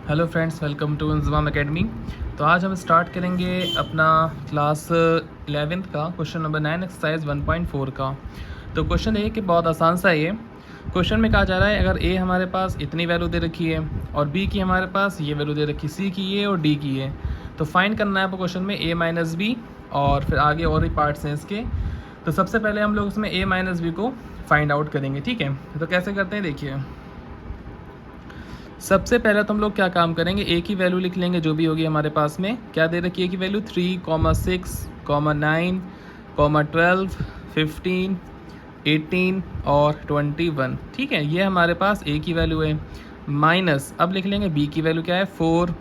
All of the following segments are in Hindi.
Hello friends, welcome to Inzamam Academy. तो आज हम स्टार्ट करेंगे अपना क्लास 11th का क्वेश्चन नंबर 9 एक्सरसाइज 1.4 का। तो क्वेश्चन ए कि बहुत आसान सा है ये। क्वेश्चन में कहा जा रहा है अगर ए हमारे पास इतनी वैल्यू दे रखी है और बी की हमारे पास ये वैल्यू दे रखी, सी की ये और डी की ये, तो फाइंड करना है आपको क्वेश्चन में ए माइनस बी और फिर आगे और ही पार्ट्स हैं इसके। तो सबसे पहले हम लोग इसमें ए माइनस बी को फाइंड आउट करेंगे, ठीक है। तो कैसे करते हैं देखिए। सबसे पहले तो हम लोग क्या काम करेंगे, ए की वैल्यू लिख लेंगे जो भी होगी हमारे पास में। क्या दे रखी है की वैल्यू 3, 6, 9, 12, 15, 18 और 21, ठीक है। ये हमारे पास ए की वैल्यू है। माइनस अब लिख लेंगे बी की वैल्यू क्या है 4,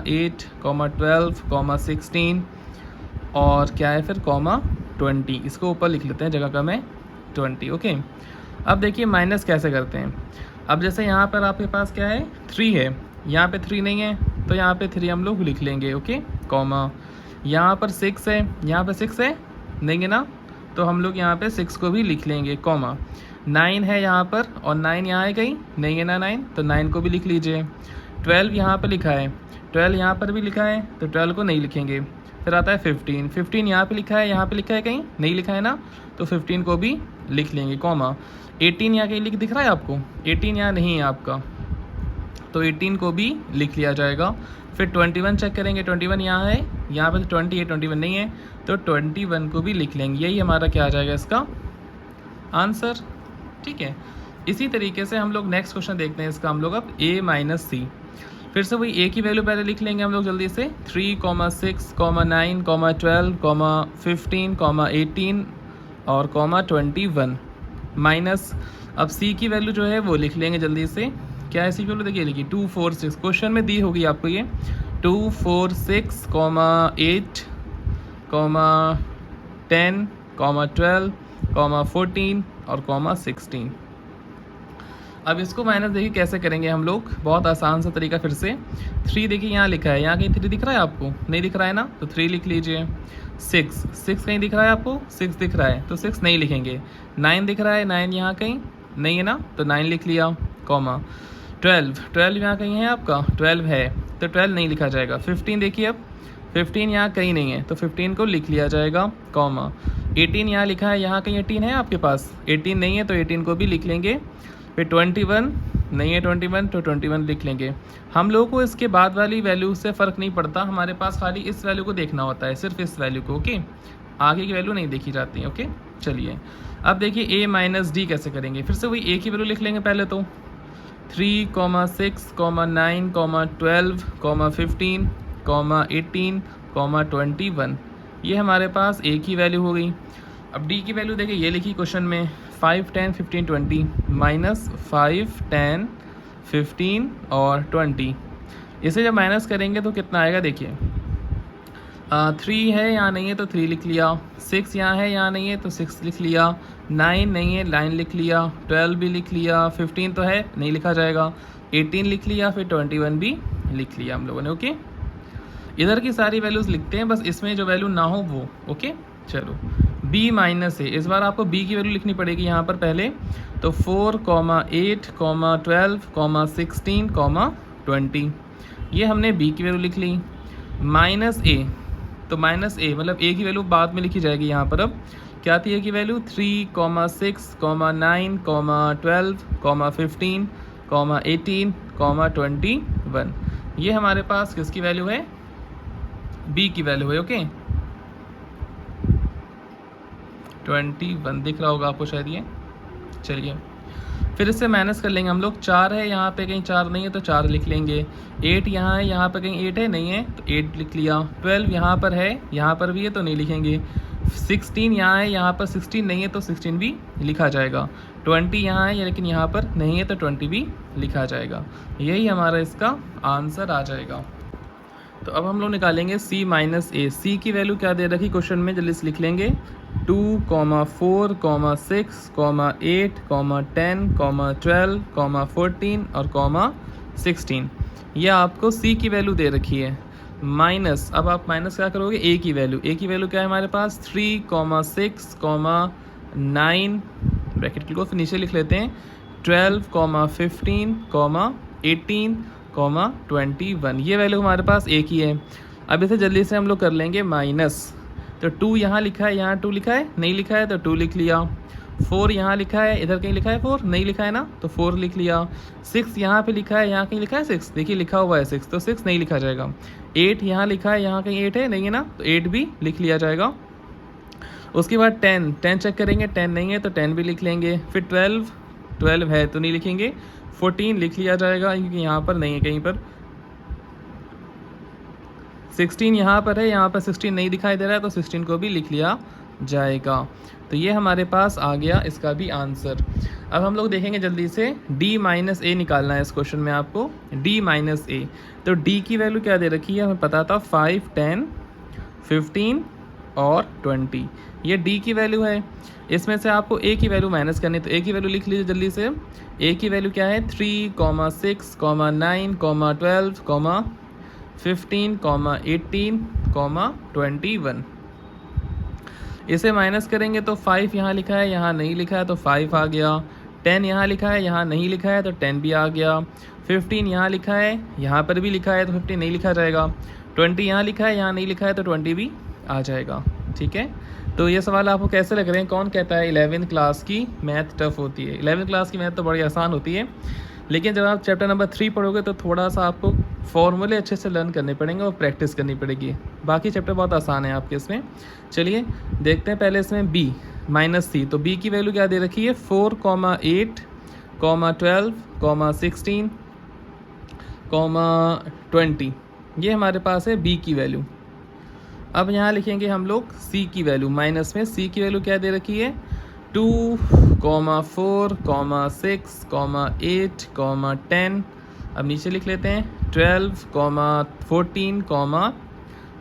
8, 12, 16 और क्या है फिर 20। इसको ऊपर लिख लेते हैं जगह का मैं 20, ओके। अब देखिए माइनस कैसे करते हैं। अब जैसे यहाँ पर आपके पास क्या है 3 है, यहाँ पे 3 नहीं है तो यहाँ पे 3 हम लोग लिख लेंगे, ओके। कॉमा यहाँ पर 6 है, यहाँ पे 6 है नहीं है ना, तो हम लोग यहाँ पे 6 को भी लिख लेंगे। कॉमा 9 है यहाँ पर और 9 यहाँ है कहीं नहीं है ना 9, तो 9 को भी लिख लीजिए। 12 यहाँ पर लिखा है, 12 यहाँ पर भी लिखा है तो 12 को नहीं लिखेंगे। फिर आता है 15, 15 यहाँ पे लिखा है, यहाँ पे लिखा है कहीं नहीं लिखा है ना, तो 15 को भी लिख लेंगे। कॉमा 18 यहाँ कहीं लिख दिख रहा है आपको, 18 यहाँ नहीं है आपका, तो 18 को भी लिख लिया जाएगा। फिर 21 चेक करेंगे, 21 यहाँ है, यहाँ पे 20 है 21 नहीं है, तो 21 को भी लिख लेंगे। यही हमारा क्या आ जाएगा इसका आंसर, ठीक है। इसी तरीके से हम लोग नेक्स्ट क्वेश्चन देखते हैं इसका हम लोग अब ए माइनस सी। फिर से वही ए की वैल्यू पहले लिख लेंगे हम लोग जल्दी से 3, 6, 9, 12, 15, 18 और 21 माइनस अब सी की वैल्यू जो है वो लिख लेंगे जल्दी से। क्या है सी की वैल्यू देखिए लिखिए 2, 4, 6, क्वेश्चन में दी होगी आपको ये 2, 4, 6, 8, 10, 12, 14 और 16। अब इसको माइनस देखिए कैसे करेंगे हम लोग, बहुत आसान सा तरीका। फिर से 3 देखिए यहाँ लिखा है, यहाँ कहीं 3 दिख रहा है आपको नहीं दिख रहा है ना, तो 3 लिख लीजिए। 6 कहीं दिख रहा है आपको, 6 दिख रहा है तो 6 नहीं लिखेंगे। 9 दिख रहा है, 9 यहाँ कहीं नहीं है ना, तो 9 लिख लिया। कॉमा 12 यहाँ कहीं है आपका, 12 है तो 12 नहीं लिखा जाएगा। 15 देखिए अब 15 यहाँ कहीं नहीं है तो 15 को लिख लिया जाएगा। कॉमा 18 यहाँ लिखा है, यहाँ कहीं 18 है आपके पास, 18 नहीं है तो 18 को भी लिख लेंगे। फिर 21 नहीं है 21 तो 21 लिख लेंगे। हम लोगों को इसके बाद वाली वैल्यू से फ़र्क नहीं पड़ता, हमारे पास खाली इस वैल्यू को देखना होता है, सिर्फ इस वैल्यू को, ओके। आगे की वैल्यू नहीं देखी जाती है, ओके। चलिए अब देखिए ए माइनस डी कैसे करेंगे। फिर से वही ए की वैल्यू लिख लेंगे पहले तो 3, 6, 9, 12, 15, 18, 21, ये हमारे पास ए की वैल्यू हो गई। अब डी की वैल्यू देखिए ये लिखी क्वेश्चन में 5, 10, 15, 20 माइनस 5, 10, 15 और 20। इसे जब माइनस करेंगे तो कितना आएगा देखिए 3 है यहाँ नहीं है तो 3 लिख लिया, 6 यहाँ है यहाँ नहीं है तो 6 लिख लिया, 9 नहीं है 9 लिख लिया, 12 भी लिख लिया, 15 तो है नहीं लिखा जाएगा, 18 लिख लिया, फिर 21 भी लिख लिया हम लोगों ने, ओके। इधर की सारी वैल्यूज़ लिखते हैं, बस इसमें जो वैल्यू ना हो वो, ओके। चलो b माइनस है, इस बार आपको b की वैल्यू लिखनी पड़ेगी यहाँ पर पहले, तो 4, 8, 12, 16, 20, ये हमने b की वैल्यू लिख ली। माइनस a, तो माइनस a मतलब a की वैल्यू बाद में लिखी जाएगी यहाँ पर। अब क्या थी a की वैल्यू 3, 6, 9, 12, 15, 18, 21, ये हमारे पास किसकी वैल्यू है, b की वैल्यू है, ओके। 21 दिख रहा होगा आपको शायद ये। चलिए फिर इससे माइनस कर लेंगे हम लोग, 4 है यहाँ पे कहीं 4 नहीं है तो 4 लिख लेंगे, 8 यहाँ है यहाँ पर कहीं 8 है नहीं है तो 8 लिख लिया, 12 यहाँ पर है यहाँ पर भी है तो नहीं लिखेंगे, 16 यहाँ है यहाँ पर 16 नहीं है तो 16 भी लिखा जाएगा, 20 यहाँ है लेकिन यहाँ पर नहीं है तो 20 भी लिखा जाएगा। यही हमारा इसका आंसर आ जाएगा। तो अब हम लोग निकालेंगे c माइनस ए। सी की वैल्यू क्या दे रखी क्वेश्चन में, जल्दी से लिख लेंगे 2, 4, 6, 8, 10, 12, 14 और 16, यह आपको c की वैल्यू दे रखी है। माइनस अब आप माइनस क्या करोगे, a की वैल्यू, a की वैल्यू क्या है हमारे पास 3, 6, 9 ब्रैकेट को फिर नीचे लिख लेते हैं 12, 15, 18, कॉमा 21। ये वैल्यू हमारे पास एक ही है। अब इसे जल्दी से हम लोग कर लेंगे माइनस। तो 2 यहाँ लिखा है, यहाँ 2 लिखा है, नहीं लिखा है तो 2 लिख लिया। 4 यहाँ लिखा है, इधर कहीं लिखा है 4, नहीं लिखा है ना, तो 4 लिख लिया। 6 यहाँ पे लिखा है, यहाँ कहीं लिखा है 6, देखिए लिखा हुआ है 6, तो 6 नहीं लिखा जाएगा। 8 यहाँ लिखा है, यहाँ कहीं 8 है, नहीं है ना, तो 8 भी लिख लिया जाएगा। उसके बाद 10 चेक करेंगे, 10 नहीं है तो 10 भी लिख लेंगे। फिर 12 है तो नहीं लिखेंगे। 14 लिख लिया जाएगा क्योंकि यहाँ पर नहीं है कहीं पर। 16 यहाँ पर है, यहाँ पर 16 नहीं दिखाई दे रहा है तो 16 को भी लिख लिया जाएगा। तो ये हमारे पास आ गया इसका भी आंसर। अब हम लोग देखेंगे जल्दी से d माइनस ए निकालना है इस क्वेश्चन में आपको, d माइनस ए। तो d की वैल्यू क्या दे रखी है हमें पता था, 5, 10, 15 और 20, ये d की वैल्यू है। इसमें से आपको a की वैल्यू माइनस करनी है, तो a की वैल्यू लिख लीजिए जल्दी से। a की वैल्यू क्या है, 3, 6, 9, 12, 15, 18, 21। इसे माइनस करेंगे तो 5 यहाँ लिखा है, यहाँ नहीं लिखा है तो 5 आ गया। 10 यहाँ लिखा है, यहाँ नहीं लिखा है तो 10 भी आ गया। 15 यहाँ लिखा है, यहाँ पर भी लिखा है तो 15 नहीं लिखा जाएगा। 20 यहाँ लिखा है, यहाँ नहीं लिखा है तो 20 भी आ जाएगा। ठीक है, तो ये सवाल आपको कैसे लग रहे हैं? कौन कहता है 11th क्लास की मैथ टफ होती है? 11th क्लास की मैथ तो बड़ी आसान होती है, लेकिन जब आप चैप्टर नंबर 3 पढ़ोगे तो थोड़ा सा आपको फॉर्मूले अच्छे से लर्न करने पड़ेंगे और प्रैक्टिस करनी पड़ेगी। बाकी चैप्टर बहुत आसान है आपके इसमें। चलिए देखते हैं पहले इसमें b माइनस सी। तो b की वैल्यू क्या दे रखी है, 4, 8, 12, 16, 20। ये हमारे पास है b की वैल्यू। अब यहाँ लिखेंगे हम लोग c की वैल्यू। माइनस में c की वैल्यू क्या दे रखी है, 2, 4, 6, 8, 10। अब नीचे लिख लेते हैं 12, 14,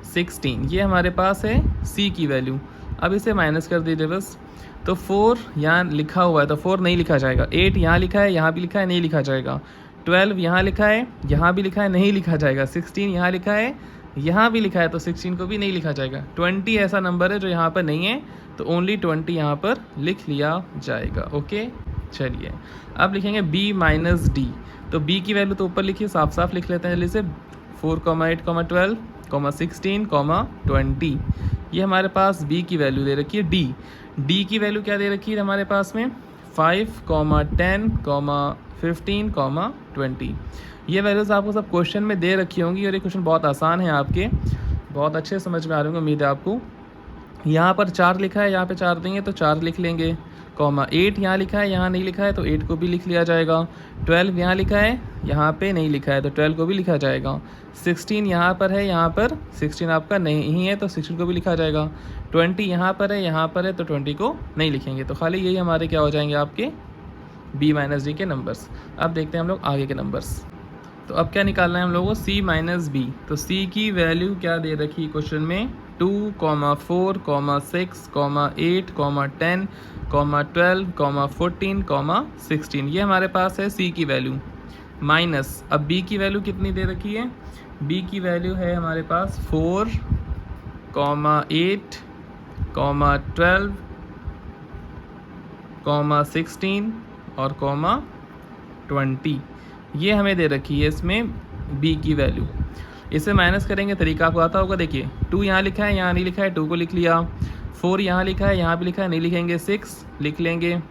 16। ये हमारे पास है c की वैल्यू। अब इसे माइनस कर दीजिए बस। तो 4 यहाँ लिखा हुआ है तो 4 नहीं लिखा जाएगा। 8 यहाँ लिखा है, यहाँ भी लिखा है, नहीं लिखा जाएगा। 12 यहाँ लिखा है, यहाँ भी लिखा है, नहीं लिखा जाएगा। 16 यहाँ लिखा है, यहाँ भी लिखा है तो 16 को भी नहीं लिखा जाएगा। 20 ऐसा नंबर है जो यहाँ पर नहीं है तो ओनली 20 यहाँ पर लिख लिया जाएगा। ओके, चलिए अब लिखेंगे b माइनस डी। तो b की वैल्यू तो ऊपर लिखिए, साफ साफ लिख लेते हैं जल्दी से। 4, 8, 12, 16, 20। ये हमारे पास b की वैल्यू दे रखी है। d की वैल्यू क्या दे रखी है हमारे पास में, 5, 10, 15, 20। ये वैल्यूज़ आपको सब क्वेश्चन में दे रखी होंगी और ये क्वेश्चन बहुत आसान है आपके, बहुत अच्छे समझ में आ रहे होंगे, उम्मीद है आपको। यहाँ पर 4 लिखा है, यहाँ पे 4 देंगे तो 4 लिख लेंगे। 8 यहाँ लिखा है, यहाँ नहीं लिखा है तो 8 को भी लिख लिया जाएगा। 12 यहाँ लिखा है, यहाँ पे नहीं लिखा है तो 12 को भी लिखा जाएगा। 16 यहाँ पर है, यहाँ पर 16 आपका नहीं है तो 16 को भी लिखा जाएगा। 20 यहाँ पर है तो 20 को नहीं लिखेंगे। तो खाली यही हमारे क्या हो जाएंगे, आपके b माइनस डी के नंबर्स। अब देखते हैं हम लोग आगे के नंबर्स। तो अब क्या निकालना है हम लोगों को, c माइनस बी। तो c की वैल्यू क्या दे रखी क्वेश्चन में, 2, 4, 6, 8, 10, 12, 14, 16। ये हमारे पास है c की वैल्यू। माइनस अब b की वैल्यू कितनी दे रखी है, b की वैल्यू है हमारे पास 4, 8, 12, 16 और 20। ये हमें दे रखी है इसमें b की वैल्यू। इसे माइनस करेंगे, तरीका आपको आता होगा। देखिए 2 यहाँ लिखा है, यहाँ नहीं लिखा है, 2 को लिख लिया। 4 यहाँ लिखा है, यहाँ भी लिखा है, नहीं लिखेंगे। 6 लिख लेंगे।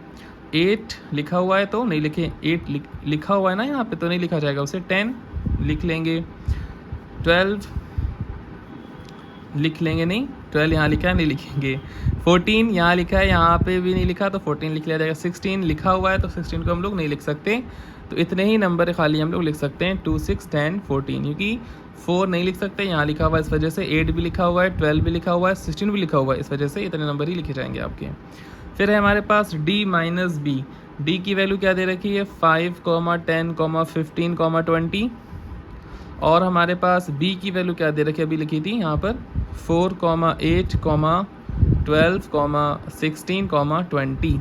8 लिखा हुआ है तो नहीं लिखे, 8 लिखा हुआ है ना यहाँ पे तो नहीं लिखा जाएगा, उसे 10 लिख लेंगे। 12 लिख लेंगे, नहीं 12 यहाँ लिखा है, नहीं लिखेंगे। 14 यहाँ लिखा है, यहाँ पे भी नहीं लिखा तो 14 लिख लिया जाएगा। 16 लिखा हुआ है तो 16 को हम लोग नहीं लिख सकते, तो इतने ही नंबर खाली हम लोग लिख सकते हैं, 2, 6, 10, 14। क्योंकि 4 नहीं लिख सकते, यहाँ लिखा हुआ है इस वजह से। 8 भी लिखा हुआ है, 12 भी लिखा हुआ है, 16 भी लिखा हुआ है, इस वजह से इतने नंबर ही लिखे जाएंगे आपके। फिर है हमारे पास d माइनस बी। डी की वैल्यू क्या दे रखी है, 5, 10, 15, 20। और हमारे पास b की वैल्यू क्या दे रखी है, अभी लिखी थी यहाँ पर, 4, 8, 12, 16, 20।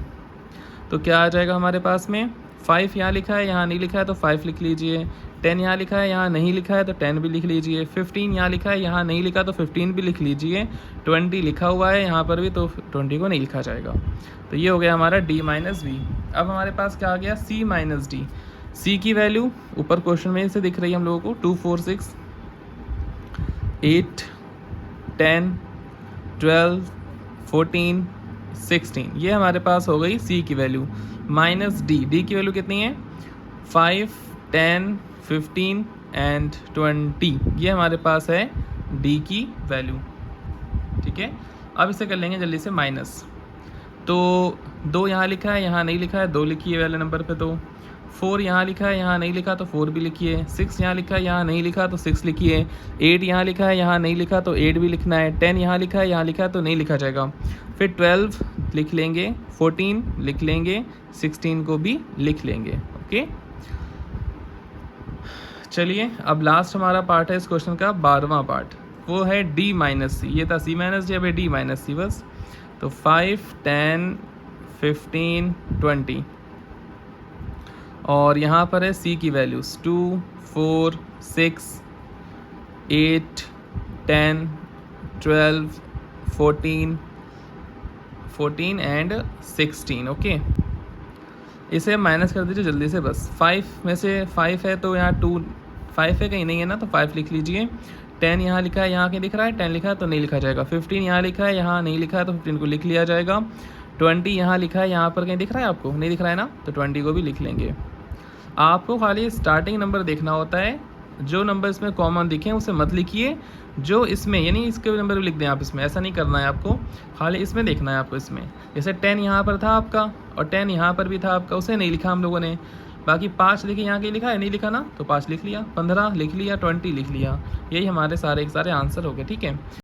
तो क्या आ जाएगा हमारे पास में, 5 यहाँ लिखा है, यहाँ नहीं लिखा है तो 5 लिख लीजिए। 10 यहाँ लिखा है, यहाँ नहीं लिखा है तो 10 भी लिख लीजिए। 15 यहाँ लिखा है, यहाँ नहीं लिखा तो 15 भी लिख लीजिए। 20 लिखा हुआ है यहाँ पर भी तो 20 को नहीं लिखा जाएगा। तो ये हो गया हमारा d माइनस बी। अब हमारे पास क्या आ गया, c माइनस डी। सी की वैल्यू ऊपर क्वेश्चन में से दिख रही है हम लोगों को 2 4 6 8 10 12 14 16, ये हमारे पास हो गई सी की वैल्यू। माइनस डी की वैल्यू कितनी है 5 10 15 एंड 20, ये हमारे पास है डी की वैल्यू। ठीक है, अब इसे कर लेंगे जल्दी से माइनस। तो 2 यहाँ लिखा है, यहाँ नहीं लिखा है, 2 लिखिए वाले नंबर पे। तो 4 यहाँ लिखा है, यहाँ नहीं लिखा तो 4 भी लिखिए। 6 यहाँ लिखा है, यहाँ नहीं लिखा तो 6 लिखिए। 8 यहाँ लिखा है, यहाँ नहीं लिखा तो 8 भी लिखना है। 10 यहाँ लिखा है, यहाँ लिखा है तो नहीं लिखा जाएगा। फिर 12 लिख लेंगे, 14 लिख लेंगे, 16 को भी लिख लेंगे। ओके, चलिए अब लास्ट हमारा पार्ट है इस क्वेश्चन का 12वां पार्ट, वो है डी माइनस सी। ये था सी माइनस डी, अब डी माइनस सी बस। तो 5 10 15 20 और यहाँ पर है सी की वैल्यूज़ 2 4 6 8 10 12 14 एंड 16। ओके, इसे माइनस कर दीजिए जल्दी से बस। 5 में से 5 है तो यहाँ 2 5 है, कहीं नहीं है ना, तो 5 लिख लीजिए। 10 यहाँ लिखा है, यहाँ कहीं दिख रहा है, 10 लिखा है तो नहीं लिखा जाएगा। 15 यहाँ लिखा है, यहाँ नहीं लिखा है तो 15 को लिख लिया जाएगा। 20 यहाँ लिखा है, यहाँ पर कहीं दिख रहा है आपको, नहीं दिख रहा है ना, तो 20 को भी लिख लेंगे। आपको खाली स्टार्टिंग नंबर देखना होता है, जो नंबर इसमें कॉमन दिखे उसे मत लिखिए, जो इसमें यानी इसके नंबर भी लिख दें आप इसमें, ऐसा नहीं करना है आपको, खाली इसमें देखना है आपको। इसमें जैसे 10 यहाँ पर था आपका और 10 यहाँ पर भी था आपका, उसे नहीं लिखा हम लोगों ने। बाकी 5 देखिए यहाँ कहीं लिखा है, नहीं लिखा ना, तो 5 लिख लिया, 15 लिख लिया, 20 लिख लिया। यही हमारे सारे आंसर हो गए। ठीक है।